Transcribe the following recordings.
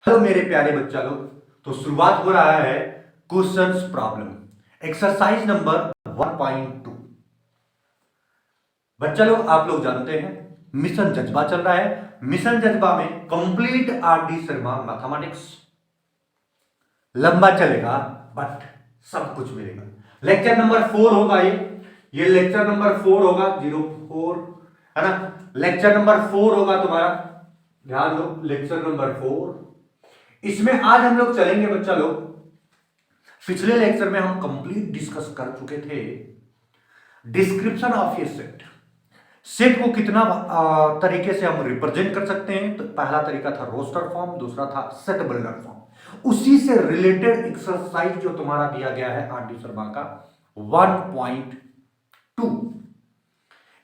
Hello मेरे प्यारे बच्चा लोग। तो शुरुआत हो रहा है क्वेश्चंस प्रॉब्लम एक्सरसाइज नंबर 1.2। बच्चा लोग आप लोग जानते हैं मिशन जज्बा चल रहा है। मिशन जज्बा में कंप्लीट आरडी शर्मा मैथमेटिक्स लंबा चलेगा बट सब कुछ मिलेगा। लेक्चर नंबर 4 होगा ये लेक्चर नंबर 4 होगा 04 है ना। लेक्चर नंबर 4 होगा तुम्हारा, ध्यान दो, लेक्चर नंबर 4। इसमें आज हम लोग चलेंगे बच्चा लोग, पिछले लेक्चर में हम कंप्लीट डिस्कस कर चुके थे description of A set. Set को कितना तरीके से हम रिप्रेजेंट कर सकते हैं। तो पहला तरीका था रोस्टर फॉर्म, दूसरा था सेट बिल्डर फॉर्म। उसी से रिलेटेड एक्सरसाइज जो तुम्हारा दिया गया है आरडी शर्मा का 1.2।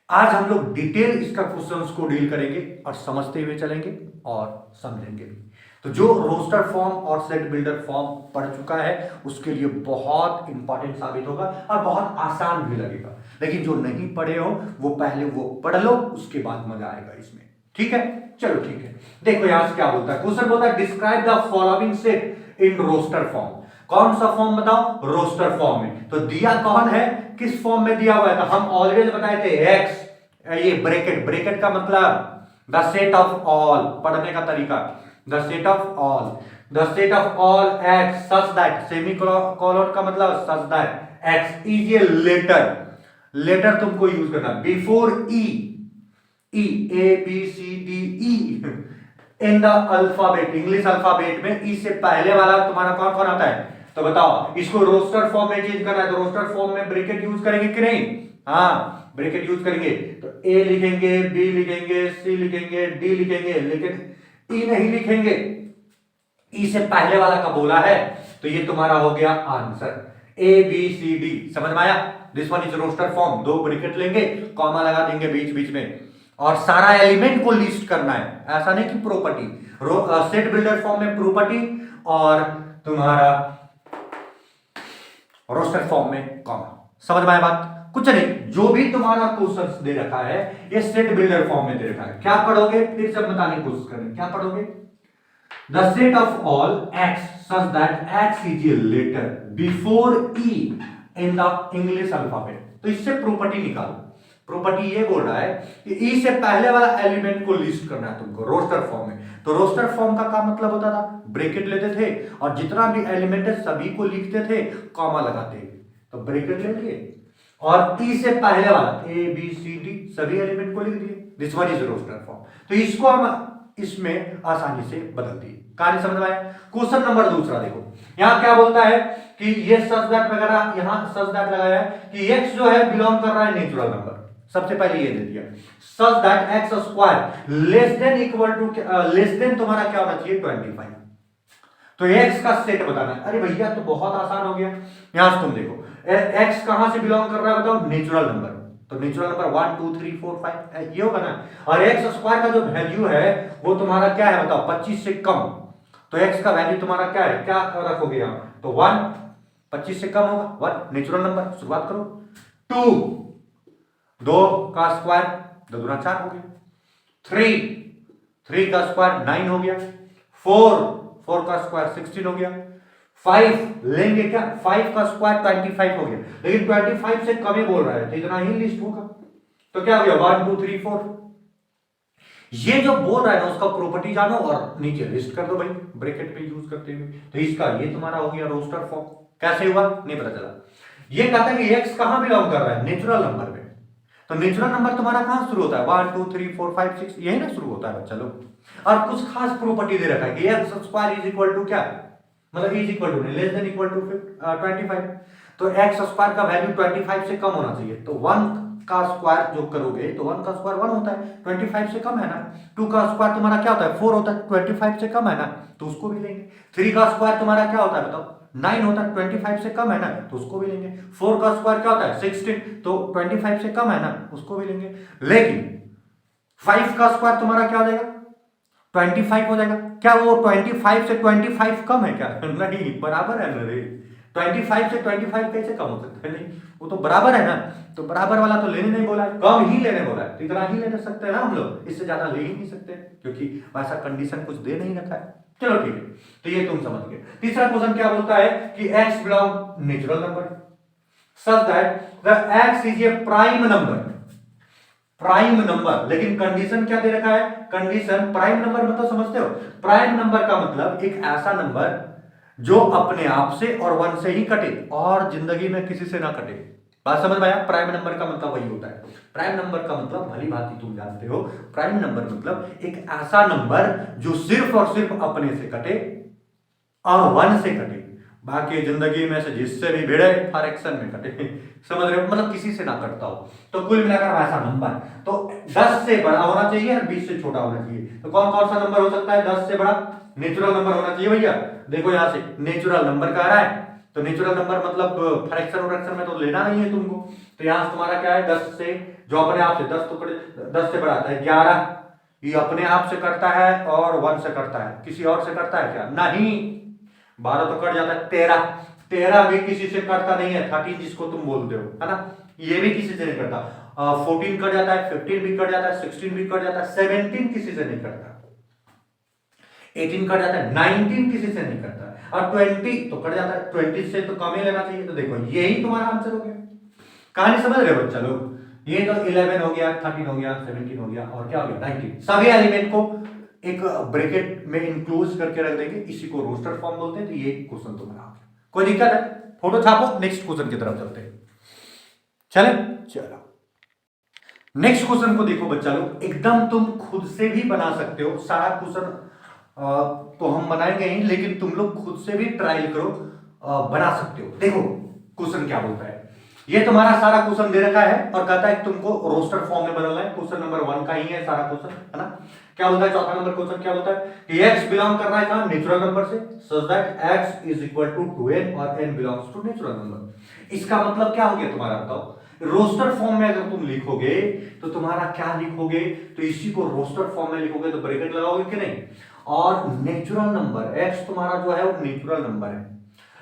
आज हम लोग डिटेल इसका क्वेश्चंस को डील करेंगे और समझते हुए चलेंगे और समझेंगे भी। तो जो रोस्टर फॉर्म और सेट बिल्डर फॉर्म पढ़ चुका है उसके लिए बहुत इंपॉर्टेंट साबित होगा और बहुत आसान भी लगेगा। लेकिन जो नहीं पढ़े हो वो पहले वो पढ़ लो, उसके बाद मजा आएगा इसमें। ठीक है, चलो ठीक है। देखो यहां से क्या बोलता है, क्वेश्चन बोलता है describe the following set in roster form. कौन सा फॉर्म बताओ, रोस्टर फॉर्म में। तो दिया कौन है, किस फॉर्म में दिया हुआ है। तो हम ऑलरेडी बताए थे एक्स, ये ब्रैकेट, ब्रैकेट का मतलब द सेट ऑफ ऑल, पढ़ने का तरीका the set of all, the set of all x such that, semicolon का मतलब such that x is a letter, letter तुमको यूज करना before E, E A B C D E in the alphabet, English alphabet में E से पहले वाला तुम्हारा कौन कौन आता है। तो बताओ, इसको रोस्टर फॉर्म में चेंज करना है तो रोस्टर फॉर्म में ब्रैकेट यूज करेंगे कि नहीं। हाँ, ब्रैकेट यूज करेंगे। तो ए लिखेंगे, बी लिखेंगे, सी लिखेंगे, डी लिखेंगे, लेकिन ई नहीं लिखेंगे। ई से पहले वाला का बोला है तो ये तुम्हारा हो गया answer A B C D. समझ में आया, this one is roster form. दो ब्रैकेट लेंगे, कॉमा लगा देंगे बीच बीच में और सारा एलिमेंट को लिस्ट करना है। ऐसा नहीं कि प्रॉपर्टी, सेट बिल्डर फॉर्म में प्रॉपर्टी और तुम्हारा रोस्टर फॉर्म में कॉमा। समझ में आया बात, कुछ नहीं। जो भी तुम्हारा क्वेश्चन दे रखा है ये सेट बिल्डर फॉर्म में दे रखा है। क्या पढ़ोगे, फिर से बताने की कोशिश करें, क्या पढ़ोगे। The set of all x such that x is a letter before E in the English alphabet. तो इससे प्रॉपर्टी निकालो। प्रॉपर्टी ये बोल रहा है कि ई से पहले वाला एलिमेंट को लिस्ट करना है तुमको रोस्टर फॉर्म में। तो रोस्टर फॉर्म का क्या मतलब होता था, ब्रैकेट लेते थे और जितना भी एलिमेंट है सभी को लिखते थे, कॉमा लगाते थे। तो ब्रैकेट ले लिए और ई से पहले वाला ए बी सी डी सभी एलिमेंट को लिख दिए। This one is roster form. तो इसको हम इसमें आसानी से बदल दिए। कहानी समझ में आया। क्वेश्चन नंबर दूसरा देखो, यहां क्या बोलता है कि ये सच दैट वगैरह, यहां सच दैट लगाया है कि एक्स जो है बिलोंग कर रहा है नेचुरल नंबर। सबसे पहले ये दे दिया such that x square less than equal to, less than तुम्हारा क्या होना चाहिए 25। तो एक्स का सेट बताना है। अरे भैया तो बहुत आसान हो गया। यहां से तुम देखो एक्स कहां से बिलोंग कर रहा है बताओ, नेचुरल नंबर। तो नेचुरल नंबर 1 2 3 4 5 ये होगा ना। और एक्स स्क्वायर का जो वैल्यू है वो तुम्हारा क्या है बताओ, 25 से कम। तो एक्स का वैल्यू तुम्हारा क्या है, क्या रखोगे यहां। तो 1, 25 से कम होगा 1 नेचुरल नंबर। शुरुआत करो। 2, 2 का स्क्वायर 2 दूना 4 हो गया। 3, 3 का स्क्वायर 9 हो गया। 4, 4 का स्क्वायर 16 हो गया। 5 लेंगे क्या, 5 का स्क्वायर 25 हो गया। लेकिन 25 से कम ही बोल रहा है तो इतना ही लिस्ट होगा। तो क्या हो गया 1 2 3 4। ये जो बोल रहा है ना उसका प्रॉपर्टी जानो और नीचे लिस्ट कर दो भाई ब्रैकेट पे यूज करते हुए। तो इसका ये तुम्हारा हो गया रोस्टर फॉर्म। कैसे हुआ नहीं पता चला। ये कहता है कि एक्स कहां बिलोंग कर रहा है, नेचुरल नंबर में। तो नेचुरल नंबर तुम्हारा कहां शुरू होता है 1 2 3 4 5 6, यही ना शुरू होता है बच्चा लोग। और कुछ खास प्रॉपर्टी दे रखा है कि x square is equal to क्या, मतलब is equal to less than equal to 25। तो एक्स स्क्वायर का वैल्यू 25 से कम होना चाहिए। तो 1 का स्क्वायर जो करोगे तो 1 का स्क्वायर 1 होता है, 25 से कम है ना। 2 का स्क्वायर तुम्हारा क्या होता है 4 होता है, 25 से कम है ना, तो उसको भी लेंगे। 3 का स्क्वायर तुम्हारा क्या होता है बताओ 9 होता है, 25 से कम है ना, तो उसको भी लेंगे। 4 का स्क्वायर क्या होता है 16, तो 25 से कम है ना, उसको भी लेंगे। लेकिन 5 का स्क्वायर तुम्हारा क्या हो जाएगा 25 हो जाएगा। क्या वो 25 से 25 कम है क्या, नहीं बराबर है ना रे। 25 से 25 कैसे कम हो सकता है, नहीं वो तो बराबर है ना। तो बराबर वाला तो लेने नहीं बोला है, कम ही लेने बोला है। तो इतना ही ले सकते हैं ना हम लोग, इससे ज्यादा ले ही नहीं सकते क्योंकि वैसा कंडीशन कुछ दे नहीं रखा है। चलो ठीक है, तो ये तुम समझ गए। तीसरा क्वेश्चन क्या बोलता है कि x belong natural number such that the x is a prime number. Prime number, लेकिन कंडीशन क्या दे रखा है? कंडीशन प्राइम नंबर मतलब समझते हो? प्राइम नंबर का मतलब एक ऐसा नंबर जो अपने आप से और वन से ही कटे और जिंदगी में किसी से ना कटे। बात समझ में आया? प्राइम नंबर का मतलब वही होता है। प्राइम नंबर का मतलब भली भांति तुम जानते हो, प्राइम नंबर मतलब एक ऐसा नंबर जो सिर्फ और सिर्फ अपने से कटे और वन से कटे, बाकी जिंदगी में से जिससे भी भिड़े फ्रैक्शन में कटे। समझ रहे हो? मतलब किसी से ना कटता हो। तो कुल मिलाकर ऐसा नंबर तो 10 से बड़ा होना चाहिए और 20 से छोटा होना चाहिए। तो कौन कौन सा नंबर हो सकता है 10 से बड़ा? नेचुरल नंबर होना चाहिए भैया। देखो यहां से नेचुरल नंबर कह रहा है, तो नेचुरल नंबर मतलब फ्रैक्शन फ्रैक्शन में तो लेना नहीं है तुमको। तो यहां से तुम्हारा क्या है 10 से, जो अपने आप से 10 तो 10 से बढ़ाता है 11, ये अपने आप से करता है और 1 से करता है। किसी और से करता है क्या? नहीं। 12 तो कट जाता है, 13, 13 भी किसी से करता नहीं है। 13 जिसको तुम बोलते हो, है ना, ये भी किसी से नहीं करता। 14 कट जाता है, 15 भी कट जाता है, 16 भी कट जाता है, 17 किसी से नहीं करता, 18 कट जाता है, 19 किसी से नहीं करता, और 20 तो कट जाता है। 20 से तो कम ही लेना चाहिए। तो देखो यही तुम्हारा आंसर हो गया। कहानी समझ रहे हो बच्चा लोग? ये तो 11 हो गया, 13 हो गया, 17 हो गया, और क्या हो गया 19। सभी एलिमेंट को एक ब्रैकेट में इंक्लोज करके रख देंगे, इसी को रोस्टर फॉर्म बोलते हैं। तो ये क्वेश्चन तुम्हारा आ गया। कोई दिक्कत है? फोटो छापो, नेक्स्ट क्वेश्चन की तरफ चलते हैं। चले चलो नेक्स्ट क्वेश्चन को देखो बच्चा लोग, एकदम तुम खुद से भी बना सकते हो। सारा क्वेश्चन तो हम बनाएंगे ही, लेकिन तुम लोग खुद से भी ट्रायल करो, बना सकते हो। देखो क्वेश्चन क्या बोलता है। ये तुम्हारा सारा क्वेश्चन दे रखा है और कहता है तुमको रोस्टर फॉर्म में बदलना है। क्वेश्चन नंबर 1 का ही है सारा क्वेश्चन, है ना। क्या बोलता है चौथा नंबर क्वेश्चन? क्या बोलता है कि x बिलोंग कर रहा है कहां? नेचुरल नंबर से, such that x is equal to 2n और n belongs to natural number. इसका मतलब क्या हो गया तुम्हारा? बताओ। रोस्टर फॉर्म में अगर तुम लिखोगे तो तुम्हारा क्या लिखोगे? तो इसी को रोस्टर फॉर्म में लिखोगे तो ब्रैकेट लगाओगे कि नहीं? और नेचुरल नंबर x तुम्हारा जो है वो नेचुरल नंबर है,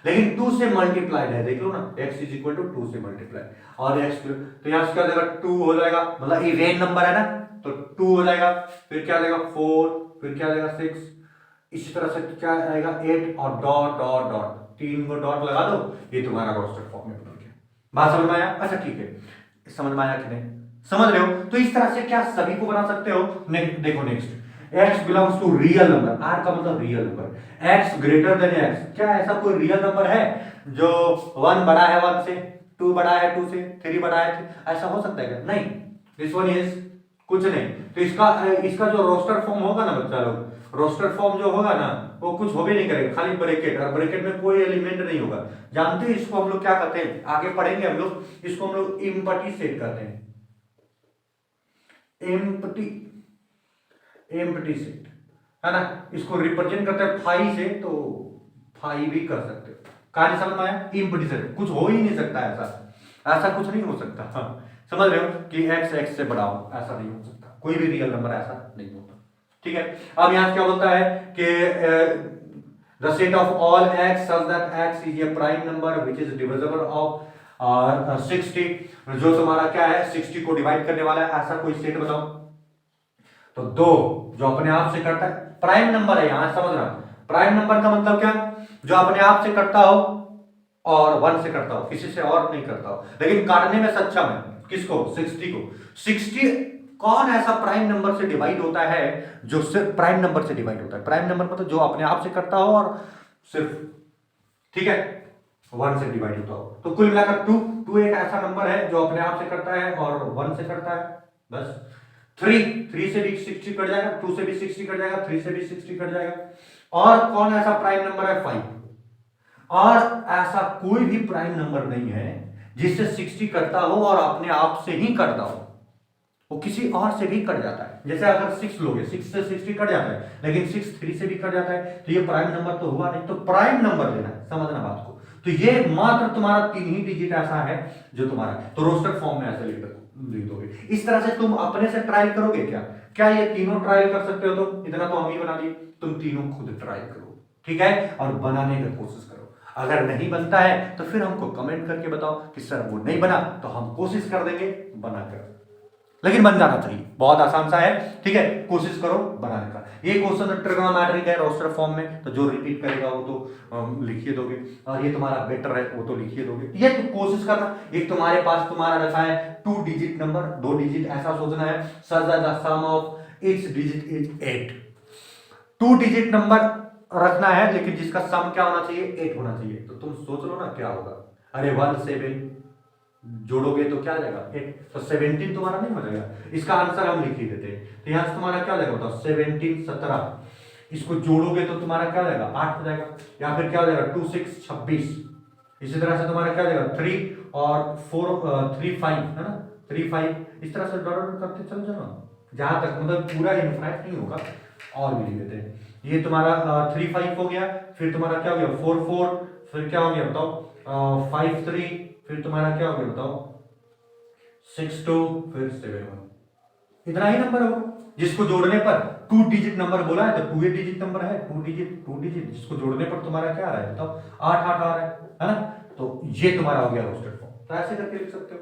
लेकिन 2 से मल्टीप्लाइड है। देख लो ना, x इज इक्वल टू 2 से मल्टीप्लाई, और x तो यहां से क्या देगा 2 हो जाएगा, मतलब इवेन नंबर है ना, तो 2 हो जाएगा। फिर क्या देगा 4, फिर क्या देगा 6, इसी तरह से क्या आएगा 8, और dot dot dot, 3 co dot लगा दो, ये तुम्हारा रोस्टर फॉर्म में बन गया। बात समझ में आया? अच्छा ठीक है, समझ में आया कि नहीं? समझ रहे हो? तो इस तरह से क्या सभी को बना सकते हो। देखो next, x belongs to real number, r का मतलब real number, x greater than x। क्या ऐसा कोई रियल नंबर है जो 1 बड़ा है 1 से, 2 बड़ा है 2 से, 3 बड़ा है 3? ऐसा हो सकता है क्या? नहीं। दिस वन इज कुछ नहीं। तो इसका जो रोस्टर फॉर्म होगा ना बच्चा लोग, रोस्टर फॉर्म जो होगा ना वो कुछ हो भी नहीं करेगा, खाली ब्रैकेट, और ब्रैकेट में कोई एलिमेंट नहीं होगा। जानते हैं इसको हम लोग क्या कहते हैं? आगे पढ़ेंगे हम लोग, इसको हम लोग एम्प्टी सेट कहते हैं। एम्प्टी सेट, है ना। इसको रिप्रेजेंट करते हैं फाई से, तो फाई भी कर सकते हो। कहानी समझ में आया? एम्प्टी सेट कुछ हो ही नहीं सकता, ऐसा कुछ नहीं हो सकता। हाँ, समझ रहे हो कि x x से बड़ा हो, ऐसा नहीं हो सकता। कोई भी रियल नंबर ऐसा नहीं होता। ठीक है, अब यहां क्या बोलता है कि the set of all x such that x is a prime number which is divisible of 60, जो तुम्हारा क्या है 60 को डिवाइड करने वाला है, ऐसा कोई सेट बताओ। तो 2 जो अपने आप से करता है, प्राइम नंबर है यहां, समझना। प्राइम नंबर का मतलब क्या? जो अपने आप से करता हो और 1 से करता हो, किसी से और नहीं करता हो, लेकिन काटने में सक्षम है। किसको? 60 को। 60 कौन ऐसा प्राइम नंबर से डिवाइड होता है जो सिर्फ प्राइम नंबर से डिवाइड होता है? प्राइम नंबर मतलब जो अपने आप से करता हो और सिर्फ, ठीक है, 1 से डिवाइड होता हो। तो कुल मिलाकर 2 एक ऐसा नंबर है जो अपने आप से करता है और 1 से करता है। बस 3 से भी 60 कट जाएगा, 2 से भी 60 कट जाएगा, 3 से भी 60 कट जाएगा। और कौन ऐसा प्राइम नंबर है? 5। और ऐसा कोई भी प्राइम नंबर नहीं है जिससे 60 कटता हो और अपने आप से ही कटता हो, वो किसी और से भी कट जाता है। जैसे अगर 6 लोगे, 6 से 60 कट जाता है, लेकिन 6 3 से भी कट जाता है, तो ये प्राइम नंबर तो हुआ नहीं। तो प्राइम नंबर लेना है, समझना बात को। तो ये मात्र तुम्हारा 3 ही डिजिट ऐसा है जो तुम्हारा, तो रोस्टर फॉर्म में ऐसे लिख दोगे। इस तरह से तुम अपने से ट्रायल करोगे क्या? क्या ये तीनों ट्रायल कर सकते हो? तुम इतना तो हम ही बना दिए, तुम तीनों खुद ट्राई करो, ठीक है, और बनाने की कोशिश करो। अगर नहीं बनता है तो फिर हमको कमेंट करके बताओ कि सर वो नहीं बना, तो हम कोशिश कर देंगे बनाकर लेकिन बन जाना चाहिए, बहुत आसान सा है। ठीक है, कोशिश करो बनाने का। ये क्वेश्चन ट्रिग्नोमेट्रिक है रोस्टर फॉर्म में, तो जो रिपीट करेगा वो तो लिखिए दोगे, और ये तुम्हारा बेटर है वो तो लिखिए दोगे। ये तो कोशिश करना। एक तुम्हारे पास तुम्हारा रखा है 2 डिजिट नंबर, 2 डिजिट ऐसा सोचना है, such that the sum of its digit is 8। 2 digit number रखना है, लेकिन जिसका सम क्या होना चाहिए, 8 होना चाहिए। तो तुम सोच लो ना क्या होगा। अरे 1 7 जोड़ोगे तो क्या आ जाएगा 8, तो 17 तुम्हारा नहीं हो जाएगा। इसका आंसर हम लिख ही देते हैं। तो यहां से तुम्हारा क्या हो जाएगा बताओ, 17 17, इसको जोड़ोगे तो तुम्हारा क्या हो जाएगा 8 हो जाएगा, या फिर क्या हो जाएगा 2 6 26। इसी तरह से तुम्हारा क्या हो जाएगा 3 और 4 3 5 है ना, 3 5 इस तरह से डॉट करते चल जाना, जहां तक मतलब पूरा इनफाइनाइट नहीं होगा। और भी लिख देते हैं। ये तुम्हारा 3 5 हो गया, फिर तुम्हारा क्या हो गया 4 4, फिर क्या हो गया बताओ 5 3, फिर तुम्हारा क्या हो गया बताओ 6 2, फिर 7 1। इतना ही नंबर होगा जिसको जोड़ने पर 2 डिजिट नंबर बोला है, तो 2 डिजिट नंबर है, 2 डिजिट जिसको जोड़ने पर तुम्हारा क्या आ रहा है बताओ 8 8 आ रहा है ना। तो ये तुम्हारा हो गया रोस्टेड फॉर्म। तो ऐसे करके लिख सकते हो।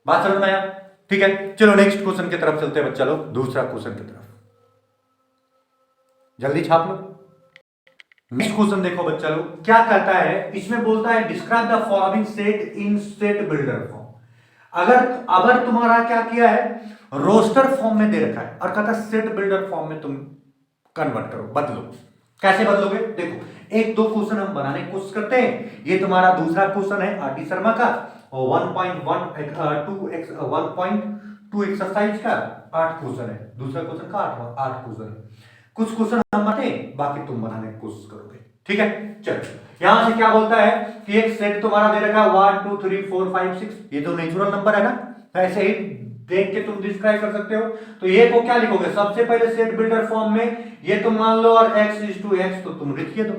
बात समझ में आया? ठीक है, चलो नेक्स्ट क्वेश्चन की तरफ चलते हैं बच्चा लोग, दूसरा क्वेश्चन की तरफ जल्दी छाप लो। नेक्स्ट क्वेश्चन देखो बच्चा लोग क्या कहता है, इसमें बोलता है describe the following set in set builder form. अगर तुम्हारा क्या किया है, रोस्टर फॉर्म में दे रखा है और कहता है सेट बिल्डर फॉर्म में तुम कन्वर्ट करो, बदलो। कैसे बदलोगे देखो, एक दो क्वेश्चन हम बनाने की कोशिश करते हैं। ये तुम्हारा दूसरा क्वेश्चन है आरटी शर्मा का, और 1.2 एक्सरसाइज का 8 क्वेश्चन है, दूसरा क्वेश्चन का 8 क्वेश्चन है। कुछ क्वेश्चन हम बनाते, बाकी तुम बनाने की कोशिश करोगे। ठीक है, चलो यहां से क्या बोलता है कि एक सेट तुम्हारा दे रखा है 1 2 3 4 5 6, ये तो नेचुरल नंबर है ना, ऐसे ही देख के तुम डिस्क्राइब कर सकते हो। तो ये को क्या लिखोगे, सबसे पहले सेट बिल्डर फॉर्म में ये तुम मान लो, और x इज टू एक्स तो तुम लिखिए दो।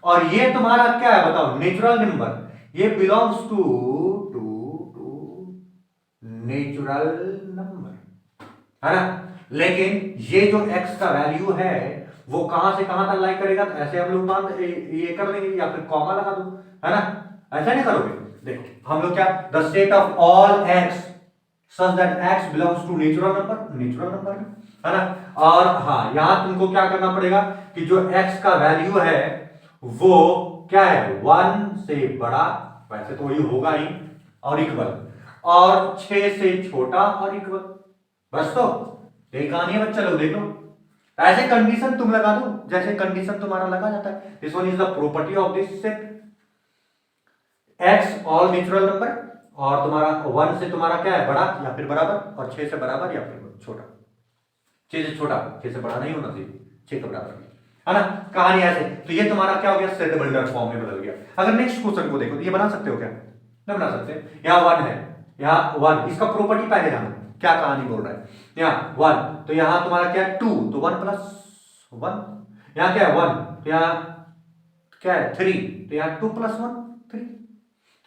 और ये तुम्हारा क्या है बताओ, नेचुरल नंबर, ये बिलोंग्स टू नेचुरल नंबर है ना। लेकिन ये जो x का वैल्यू है वो कहां से कहां तक लाई करेगा, तो ऐसे हम लोग मान ये कर लेंगे, या फिर कॉमा लगा दो, है ना। ऐसा नहीं करोगे, देखो हम लोग क्या, the set of all x such that x belongs to natural number है ना। और हाँ, यहां तुमको क्या करना पड़ेगा कि जो x का वैल्यू है वो क्या है, 1 से बड़ा, वैसे तो वही होगा ही, और इक्वल, और 6 से छोटा और इक्वल। बस तो यही कहानी है बच्चा लोग, देख लो। ऐसे कंडीशन तुम लगा दो जैसे कंडीशन तुम्हारा लगा जाता है। This one is the property of this set, x all natural number, और तुम्हारा 1 से तुम्हारा क्या है बड़ा या फिर बराबर, और 6 से बराबर या फिर छोटा। 6 से छोटा, 6 से बड़ा नहीं होना चाहिए, 6 के बराबर है ना। कहानी ऐसे। तो ये तुम्हारा क्या हो गया, सेट बिल्डर फॉर्म में बदल गया। अगर नेक्स्ट क्वेश्चन को देखो तो ये बना सकते हो क्या, नहीं बना सकते। यहाँ 1 है, यहाँ 1, इसका प्रॉपर्टी पहले जानो क्या कहानी बोल रहा है। यहाँ 1 तो यहाँ तुम्हारा क्या है 2, तो 1 प्लस 1, यहाँ क्या है 1, तो यहाँ क्या है 3, तो यहाँ 2 प्लस 1 3,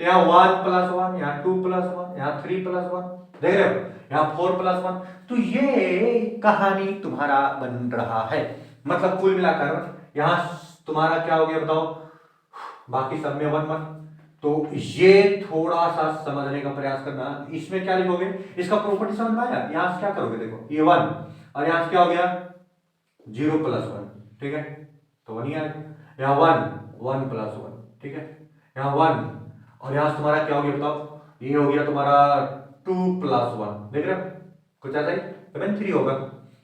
तो यहाँ 1 प्लस 1, यहाँ 2 प्लस 1, यहाँ 3 प्लस 1, देख रहे हो, यहाँ 4 प्लस 1। तो ये कहानी तुम्हारा बन रहा है। मतलब कुल मिलाकर यहाँ तुम्हारा क्या हो गया बताओ, बाकी सब में 1 1। तो ये थोड़ा सा समझने का प्रयास करना। इसमें क्या लिखोगे, इसका प्रॉपर्टी समझ में आया। यहां से क्या करोगे, देखो ये 1, और यहां से क्या हो गया 0 प्लस 1, ठीक है, तो 1 ही आएगा। यहाँ 1 प्लस 1, ठीक है, यहाँ 1, और यहां से तुम्हारा क्या हो गया बताओ, ये हो गया तुम्हारा 2 प्लस 1, देख रहे हो कुछ ऐसा ही, तो 3 होगा।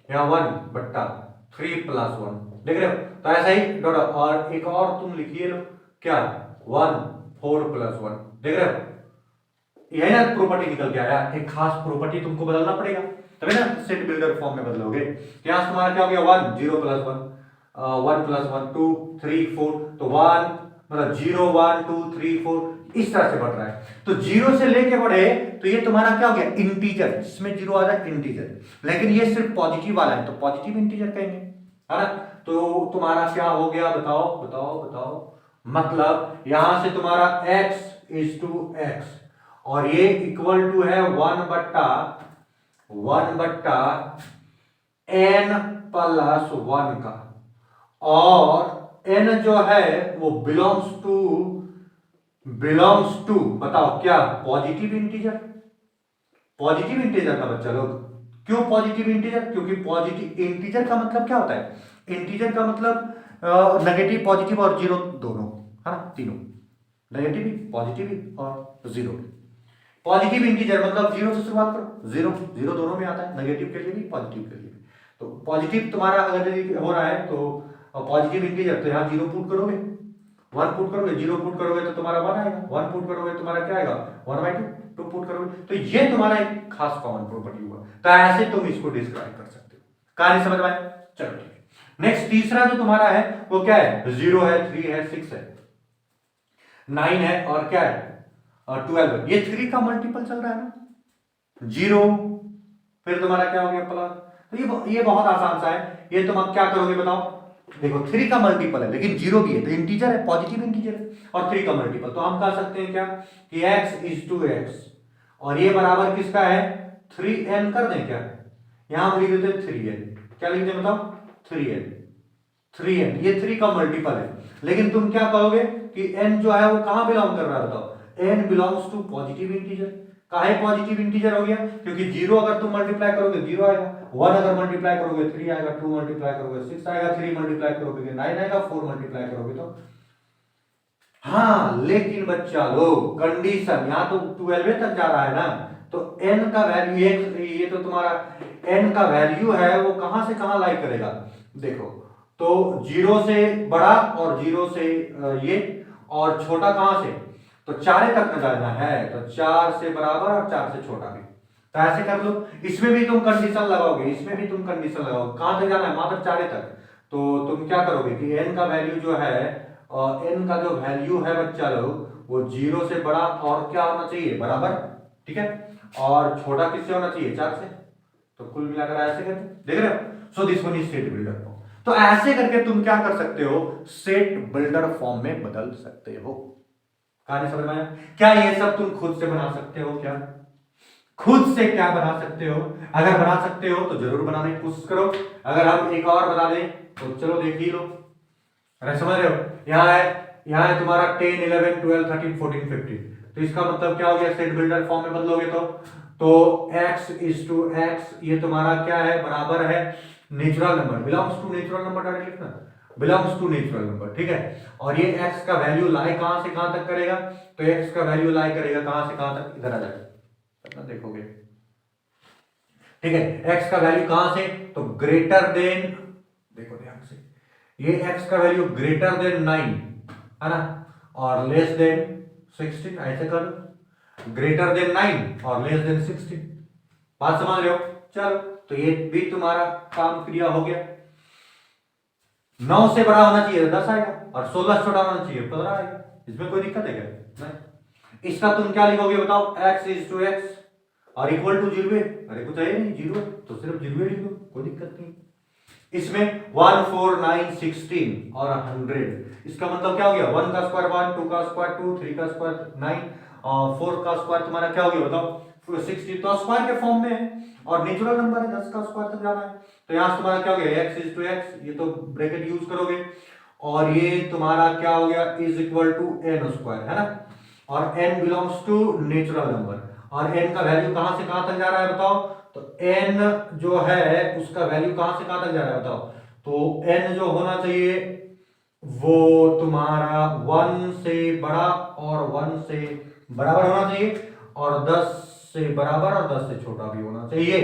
यहाँ 1 बट्टा 3 प्लस 1, देख रहे हो। तो ऐसा ही डॉट, और एक और तुम लिखिए लो क्या, 1 4 प्लस 1, देख रहे हो। यही ना प्रॉपर्टी निकल के आया। एक खास प्रॉपर्टी तुमको बदलना पड़ेगा तभी ना सेट बिल्डर फॉर्म में बदलोगे। यहां तुम्हारा क्या हो गया 1 0 प्लस 1, 1 प्लस 1 2 3 4, तो 1 मतलब 0 1 2 3 4 इस तरह से बढ़ रहा है। तो 0 से लेके बढ़े तो ये तुम्हारा क्या हो गया इंटीजर, जिसमें 0 आ जाए इंटीजर, लेकिन ये सिर्फ पॉजिटिव वाला है तो पॉजिटिव इंटीजर कहेंगे, है ना। तो तुम्हारा क्या हो गया बताओ बताओ बताओ, मतलब यहां से तुम्हारा x इज टू x, और ये इक्वल टू है 1 बट्टा n प्लस 1 का, और n जो है वो बिलोंग्स टू बताओ क्या, पॉजिटिव इंटीजर, पॉजिटिव इंटीजर का बच्चा लोग। क्यों पॉजिटिव इंटीजर? क्योंकि पॉजिटिव इंटीजर का मतलब क्या होता है? इंटीजर का मतलब नेगेटिव, पॉजिटिव और जीरो दोनों, है ना, तीनों, नेगेटिव भी, पॉजिटिव भी और जीरो भी। पॉजिटिव इंटीजर मतलब जीरो से शुरुआत करो, जीरो जीरो दोनों में आता है, नेगेटिव के लिए भी पॉजिटिव के लिए भी। तो पॉजिटिव तुम्हारा अगर हो रहा है तो पॉजिटिव इंटीजर, तो यहाँ जीरो पुट करोगे, वन पुट करोगे, जीरो पुट करोगे तो तुम्हारा वन आएगा, वन पुट करोगे तुम्हारा क्या आएगा, one by two, two put करोगे तो ये तुम्हारा एक खास कॉमन प्रॉपर्टी हुआ। तो ऐसे तुम इसको डिस्क्राइब कर सकते हो। कहानी समझ में आए? चलो ठीक है। नेक्स्ट तीसरा जो तुम्हारा है वो क्या है? जीरो है, थ्री है, सिक्स है, नाइन है और क्या है, 12 है। ये थ्री का मल्टीपल चल रहा है ना, जीरो, फिर तुम्हारा क्या हो गया प्लस। तो ये बहुत आसान सा है। ये तुम अब क्या करोगे बताओ? देखो थ्री का मल्टीपल है लेकिन जीरो भी है, तो इंटीजर है, पॉजिटिव इंटीजर है, और थ्री का मल्टीपल, तो हम कह सकते हैं क्या कि x इज टू एक्स, और ये बराबर किसका है? 3n कर दें क्या? यहां हम लिख देते हैं 3n। क्या लिखते हैं बताओ? 3n, 3n, ये थ्री का मल्टीपल है। लेकिन तुम क्या कहोगे कि n जो है वो कहां बिलोंग कर रहा है बताओ? n belongs to positive integer. काहे पॉजिटिव इंटीजर हो गया? क्योंकि जीरो अगर तुम मल्टीप्लाई करोगे जीरो आएगा, वन अगर मल्टीप्लाई करोगे थ्री आएगा, टू मल्टीप्लाई करोगे सिक्स आएगा, थ्री मल्टीप्लाई करोगे नाइन आएगा, फोर मल्टीप्लाई करोगे तो। हाँ लेकिन बच्चा लोग कंडीशन, यहां तो 12 तक जा रहा है ना, तो n का वैल्यू, ये तो तुम्हारा n का वैल्यू है वो कहां से कहां लाई करेगा? देखो तो जीरो से बड़ा और जीरो से ये, और छोटा कहां से? तो चारे तक न जाना है, तो चार से बराबर और चार से छोटा भी। तो ऐसे कर लो, इसमें भी तुम कंडीशन लगाओगे, इसमें भी तुम कंडीशन लगाओगे, कहां तक जाना है? मात्र चारे तक। तो तुम क्या करोगे कि n का वैल्यू जो है, और n का जो वैल्यू है बच्चा लोग वो जीरो से बड़ा और क्या होना चाहिए? बराबर, ठीक है, और छोटा किससे होना चाहिए? चार से। तो कुल मिलाकर ऐसे करके देख रहे हो। So this one is set builder form. तो ऐसे करके तुम क्या कर सकते हो? सेट बिल्डर फॉर्म में बदल सकते हो। कहानी समझ में आया? क्या ये सब तुम खुद से बना सकते हो? क्या खुद से क्या बना सकते हो? अगर बना सकते हो तो जरूर बनाने की कोशिश करो। अगर हम एक और बता दें तो चलो देख ही लो। अरे समझ रहे हो? यहाँ है तुम्हारा 10, 11, 12, 13, 14, 15। तो इसका मतलब क्या हो गया? सेट बिल्डर फॉर्म में बदलोगे तो x इज टू x, ये तुम्हारा क्या है? बराबर है natural number, belongs to natural number, direct लिखना, बिलोंग्स टू नेचुरल नंबर, ठीक है। और ये x का वैल्यू लाई कहां से कहां तक करेगा? तो x का वैल्यू लाई करेगा कहां से कहां तक? इधर आ जाए, देखोगे, ठीक है। x का वैल्यू कहां से? तो ग्रेटर देन, देखो ध्यान से, ये x का वैल्यू ग्रेटर देन 9 है ना, और लेस देन 16, ऐसे कर लो, ग्रेटर देन 9 और लेस देन 16। बात समझ रहे हो? चलो, तो ये भी तुम्हारा काम क्रिया हो गया। 9 से बड़ा होना चाहिए 10 आएगा, और 16 से छोटा होना चाहिए 15 आएगा। इसमें कोई दिक्कत है क्या? नहीं। इसका तुम क्या लिखोगे बताओ? x इज टू एक्स और इक्वल टू जीरो। अरे कुछ है नहीं, जीरो तो सिर्फ जीरो लिख दो, कोई दिक्कत नहीं। इसमें 1, 4, 9, 16 और 100, इसका मतलब क्या हो गया? 1 का स्क्वायर 1, 2 का स्क्वायर 2, 3 का स्क्वायर 9 और 4 का स्क्वायर तुम्हारा क्या हो गया बताओ? 60। तो स्क्वायर के फॉर्म में है और नेचुरल नंबर है, 10 का स्क्वायर तक जाना है। तो यहां तुम्हारा क्या हो गया? x इज टू x, ये तो ब्रैकेट यूज करोगे, और ये तुम्हारा क्या हो गया? Is equal to n square, है ना, और n belongs to natural number, और n का वैल्यू कहां से कहां तक जा रहा है बताओ? तो n जो है उसका वैल्यू कहां से कहां तक जा रहा है बताओ? तो n जो होना चाहिए वो तुम्हारा 1 से बड़ा और 1 से बराबर होना चाहिए, और 10 से बराबर और 10 से छोटा भी होना चाहिए।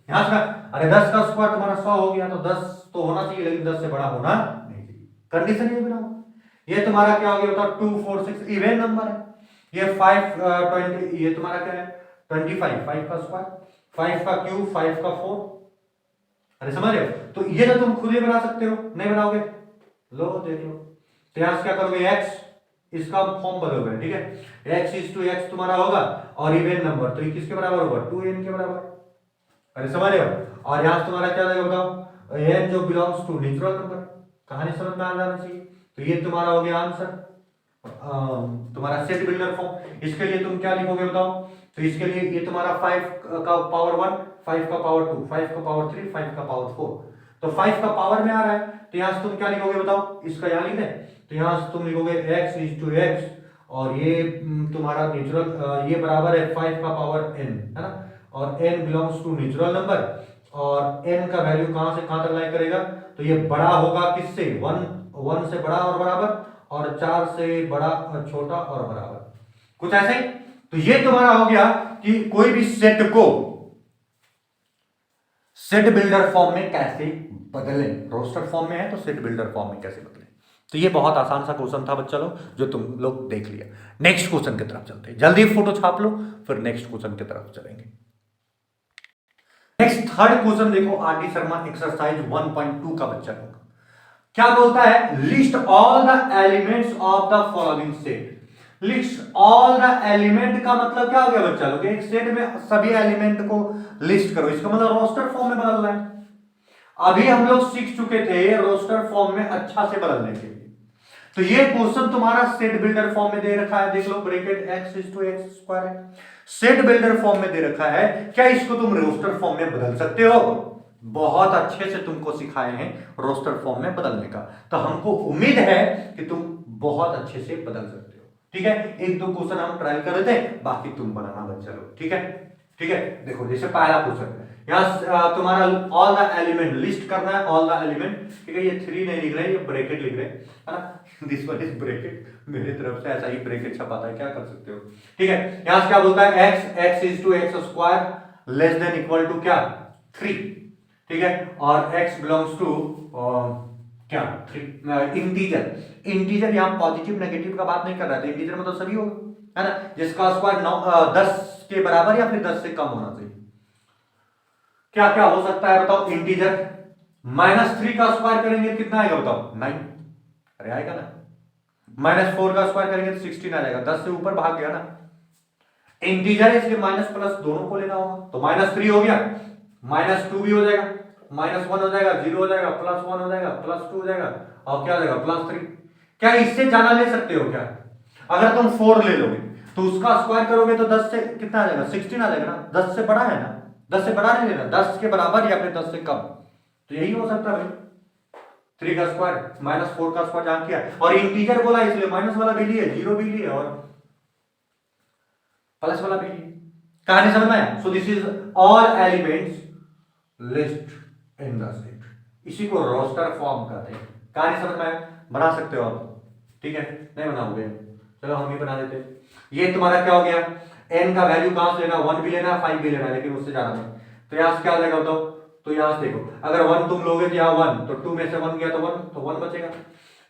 यहां से अरे 10 का स्क्वायर तुम्हारा 100 हो गया, तो 10 तो होना चाहिए लेकिन 10 से बड़ा होना नहीं चाहिए। कंडीशन ये बनाओ। ये तुम्हारा क्या हो गया बताओ? 2, 4, 6 इवन नंबर है। ये 5, 20, ये तुम्हारा क्या है? 25, 5 का स्क्वायर, 5 का क्यूब, 5 का 4। अरे समझ रहे हो? तो ये तो तुम खुद ही बना सकते हो, नहीं बनाओगे? लो देख लो। तो यहां क्या करोगे? x, इसका फॉर्म बदलोगे, ठीक है। x इज टू x तुम्हारा होगा, और इवन नंबर, तो ये किसके बराबर होगा? 2n के बराबर। अरे समझ रहे हो? और यहां तुम्हारा क्या लगेगा बताओ? n जो बिलोंग्स टू नेचुरल नंबर। कहानी समझ में आ जाना चाहिए। तो ये तुम्हारा हो गया आंसर, तुम्हारा सेट बिल्डर फॉर्म। इसके लिए तुम क्या लिखोगे बताओ? तो इसके लिए ये तुम्हारा 5 का पावर 1, 5 का पावर 2, 5 का पावर 3, 5 का पावर 4। तो 5 का पावर में आ रहा है, तो यहां से तुम क्या लिखोगे बताओ? इसका यहां लिख दें, तो यहां से तुम लिखोगे x इज टू x, और ये तुम्हारा नेचुरल, ये बराबर है 5 का पावर n, है ना, और n belongs to natural number, और n का वैल्यू कहां से कहां तक लाई करेगा, तो ये बड़ा होगा किससे, 1 से बड़ा और बराबर, और 4 से बड़ा और छोटा और बराबर, कुछ ऐसे। तो ये तुम्हारा हो गया कि कोई भी सेट को सेट बिल्डर फॉर्म में कैसे बदलें, रोस्टर फॉर्म में है तो सेट बिल्डर फॉर्म में कैसे बदलें। तो ये बहुत आसान सा क्वेश्चन था बच्चा लोग, जो तुम लोग देख लिया। नेक्स्ट क्वेश्चन की तरफ चलते हैं, जल्दी फोटो छाप लो, फिर नेक्स्ट क्वेश्चन की तरफ चलेंगे। नेक्स्ट थर्ड क्वेश्चन देखो, आर डी शर्मा एक्सरसाइज 1.2 का बच्चा लोग क्या बोलता है, list all the elements of the following set. List all the element का मतलब क्या हो गया बच्चा लोग, एक सेट में सभी एलिमेंट को लिस्ट करो, इसका मतलब रोस्टर फॉर्म में बदलना है। अभी हम लोग सीख चुके थे रोस्टर फॉर्म में अच्छा से बदलने के लिए। तो ये क्वेश्चन तुम्हारा सेट बिल्डर फॉर्म में दे रखा है, देख लो ब्रैकेट x/x² है, सेट बिल्डर फॉर्म में दे रखा है। क्या इसको तुम रोस्टर फॉर्म में बदल सकते हो? बहुत अच्छे से तुमको सिखाए हैं रोस्टर फॉर्म में बदलने का, तो हमको उम्मीद है कि तुम बहुत अच्छे से बदल सकते हो। ठीक है, एक दो क्वेश्चन हम ट्रायल कर रहे थे, बाकी तुम बनाना बच्चा लोग। ठीक है, ठीक है। देखो जैसे पहला क्वेश्चन यहां तुम्हारा ऑल द एलिमेंट लिस्ट करना है, ऑल द एलिमेंट। ठीक है, ये 3 नहीं लिख रहे हैं, ये ब्रैकेट लिख रहे हैं, है ना, दिस वन इज ब्रैकेट, मेरी तरफ से ऐसा ही ब्रैकेट छपाता है, क्या कर सकते हो। ठीक है, यहां से क्या बोलता है, x/x² less than equal to क्या, 3। ठीक है, और x बिलोंग्स टू क्या, 3 इंटीजर। इंटीजर यहां पॉजिटिव नेगेटिव का बात नहीं कर रहा है, तो इंटीजर मतलब सभी होगा, है ना, जिसका स्क्वायर 10 के बराबर या फिर 10 से कम होना चाहिए। क्या क्या हो सकता है बताओ, इंटीजर -3 का स्क्वायर करेंगे कितना आएगा बताओ, 9। अरे आएगा ना। -4 का स्क्वायर करेंगे तो 16 आ जाएगा, 10 से ऊपर भाग गया ना। इंटीजर इसलिए माइनस प्लस दोनों को लेना होगा, तो -3 हो गया, -2 भी हो जाएगा, -1 हो जाएगा, 0 हो जाएगा, +1 हो जाएगा, +2 हो जाएगा, और क्या हो जाएगा, +3। क्या इससे ज्यादा ले सकते हो क्या? अगर तुम 4 ले लोगे तो उसका स्क्वायर करोगे तो 10 से कितना आ जाएगा, 16 आ जाएगा ना। 10 से बड़ा है ना, 10 से बड़ा नहीं लेना, 10 के बराबर या फिर 10 से कम, तो यही हो सकता है भाई। 3 का स्क्वायर -4 का स्क्वायर जहां किया, और इंटीजर बोला इसलिए माइनस वाला भी लिए, 0 भी लिए और प्लस वाला भी लिए। कहानी समझ में आया? So this is all elements list in the set, इसी को रोस्टर फॉर्म कहते हैं। कहानी समझ में आया? बना सकते हो आप। ठीक है, नहीं बनाओगे चलो हम ही बना देते हैं। ये तुम्हारा क्या हो गया, n का वैल्यू कहां से लेना, 1 भी लेना 5 भी लेना, लेकिन उससे ज्यादा नहीं। तो यहां से क्या आ जाएगा बताओ, तो यहां से देखो, अगर 1 तुम लोगे तो यहाँ 1, तो 2 में से 1 गया तो 1, तो 1 बचेगा।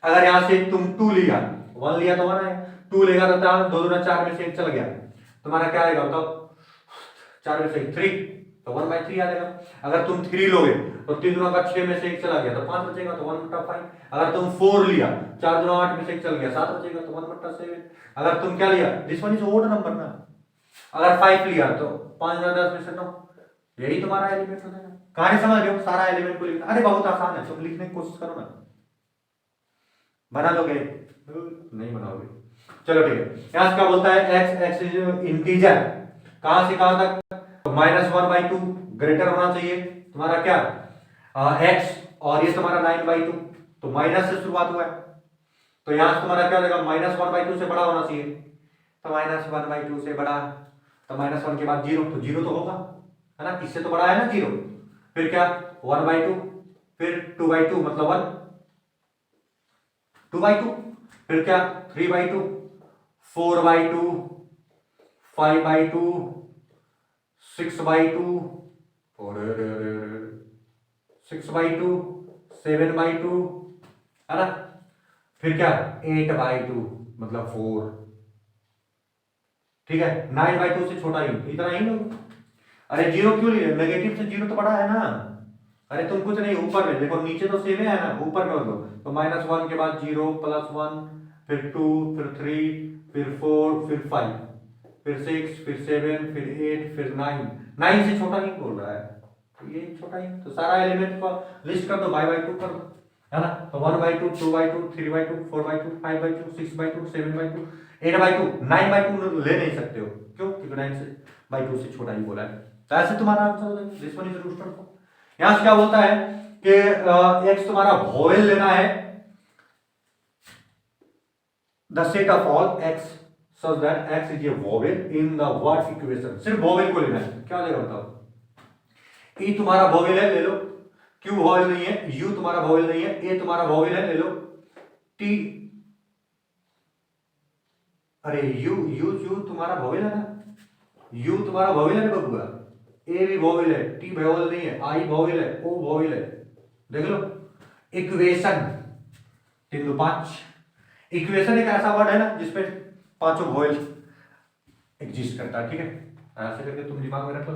अगर यहां से तुम 2 लिया, 1 लिया तो 1 आएगा, 2 लेगा तो 2 दूना 4 में से 1 चल गया, तुम्हारा क्या आएगा बताओ, 4 में से 3, तो 1/3 आ जाएगा। अगर तुम 3 लोगे तो 3 दूना का 6 में से 1 चला गया तो 5 बचेगा, तो 1/5। अगर तुम 4 लिया, 4 दूना 8 में से 1 चल गया, 7 बचेगा, तो 1/7। अगर तुम क्या लिया, this one is odd number ना, अगर 5 लिया तो 5 दूना 10 में से 9, यही तुम्हारा एलिमेंट हो जाएगा। कहानी समझ रहे हो? सारा एलिमेंट को लिखना, अरे बहुत आसान है, तुम लिखने की कोशिश करो ना। बना लोगे? नहीं बनाओगे। चलो ठीक है, यहां से क्या बोलता है, x इज इंटीजर, कहां से कहां तक, -1/2 ग्रेटर होना चाहिए तुम्हारा क्या, x, और ये तुम्हारा 9/2, तो माइनस से शुरुआत हुआ है, तो यहां से तुम्हारा क्या हो जाएगा, -1/2 से बड़ा होना चाहिए, तो -1/2 से बड़ा, तो -1 के बाद 0, तो 0 तो होगा, है ना, इससे तो बड़ा है ना 0। फिर क्या, 1/2, फिर 2/2 मतलब 1, 2/2, फिर क्या, 3/2, 4/2, 5/2, 6/2, और 6/2, 7/2, है ना, फिर क्या, 8/2 मतलब 4। ठीक है, 9/2 से छोटा ही, इतना ही लोग। अरे 0 क्यों लिए, नेगेटिव से 0 तो बड़ा है ना। अरे तुम कुछ नहीं, ऊपर में देखो, नीचे तो सेम है ना, ऊपर में मतलब, तो -1 के बाद 0, +1, फिर 2, फिर 3, फिर 4, फिर 5, फिर 6, फिर 7, फिर 8, फिर 9। 9 से छोटा नहीं बोल रहा है, तो ये छोटा ही, तो सारा एलिमेंट को लिस्ट कर दो, बाय 2 कर दो, है ना, तो 1/2, 2/2, 3/2, 4/2, 5/2, 6/2, 7/2, 8/2, 9/2 ले नहीं सकते हो, क्यों, क्योंकि 9/2 से छोटा ही बोला है। तो ऐसे तुम्हारा आंसर हो जाएगा, this one is roster form. यहां से क्या बोलता है कि x तुम्हारा वोवेल लेना है, the set of all x such that x is A vowel in the what equation. सिर्फ वोवेल को लेना है, क्या देगा बताओ। ई तुम्हारा वोवेल है, ले लो। क्यू वोवेल नहीं है, यू तुम्हारा वोवेल नहीं है, ए तुम्हारा वोवेल है, ले लो। टी, अरे यू यू यू तुम्हारा वोवेल है ना, यू तुम्हारा वोवेल है ना बबुआ। ए भी वोवेल है, टी वोवेल नहीं है, आई वोवेल है, ओ वोवेल है। देख लो इक्वेशन 3 2 5। इक्वेशन एक ऐसा वर्ड है ना जिसपे पांचों वोवेल एग्जिस्ट करता है, ठीक है। ऐसे करके तुम दिमाग में रख लो।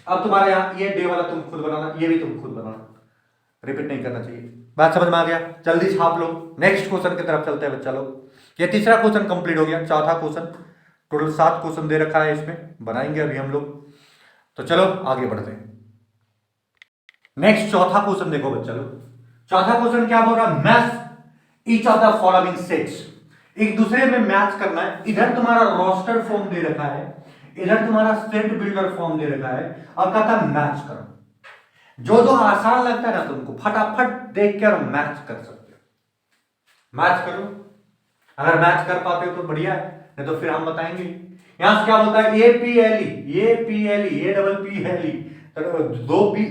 अब तुम्हारे यहाँ ये डे वाला तुम खुद बनाना, ये भी तुम खुद बनाना, रिपीट नहीं करना चाहिए। बात समझ में आ गया? जल्दी छाप लो। नेक्स्ट क्वेश्चन की तरफ चलते हैं बच्चा लोग। ये तीसरा क्वेश्चन कंप्लीट हो गया। चौथा क्वेश्चन, टोटल 7 क्वेश्चन दे रखा है, इसमें बनाएंगे अभी हम लोग। तो चलो आगे बढ़ते हैं। नेक्स्ट चौथा क्वेश्चन देखो बच्चा लोग। चौथा क्वेश्चन क्या बोल रहा है, match each of the following sets. एक दूसरे में मैच करना है। इधर तुम्हारा रोस्टर फॉर्म दे रखा है, इधर तुम्हारा सेट बिल्डर फॉर्म दे रखा है, और कहता है मैच करो। जो जो आसान लगता है ना तुमको, फटाफट देख कर मैच कर सकते हो। मैच करो, अगर मैच कर पाते हो तो बढ़िया है, नहीं तो फिर हम बताएंगे। यहां से क्या बोलता है, A P L E, A double P L E, दो पी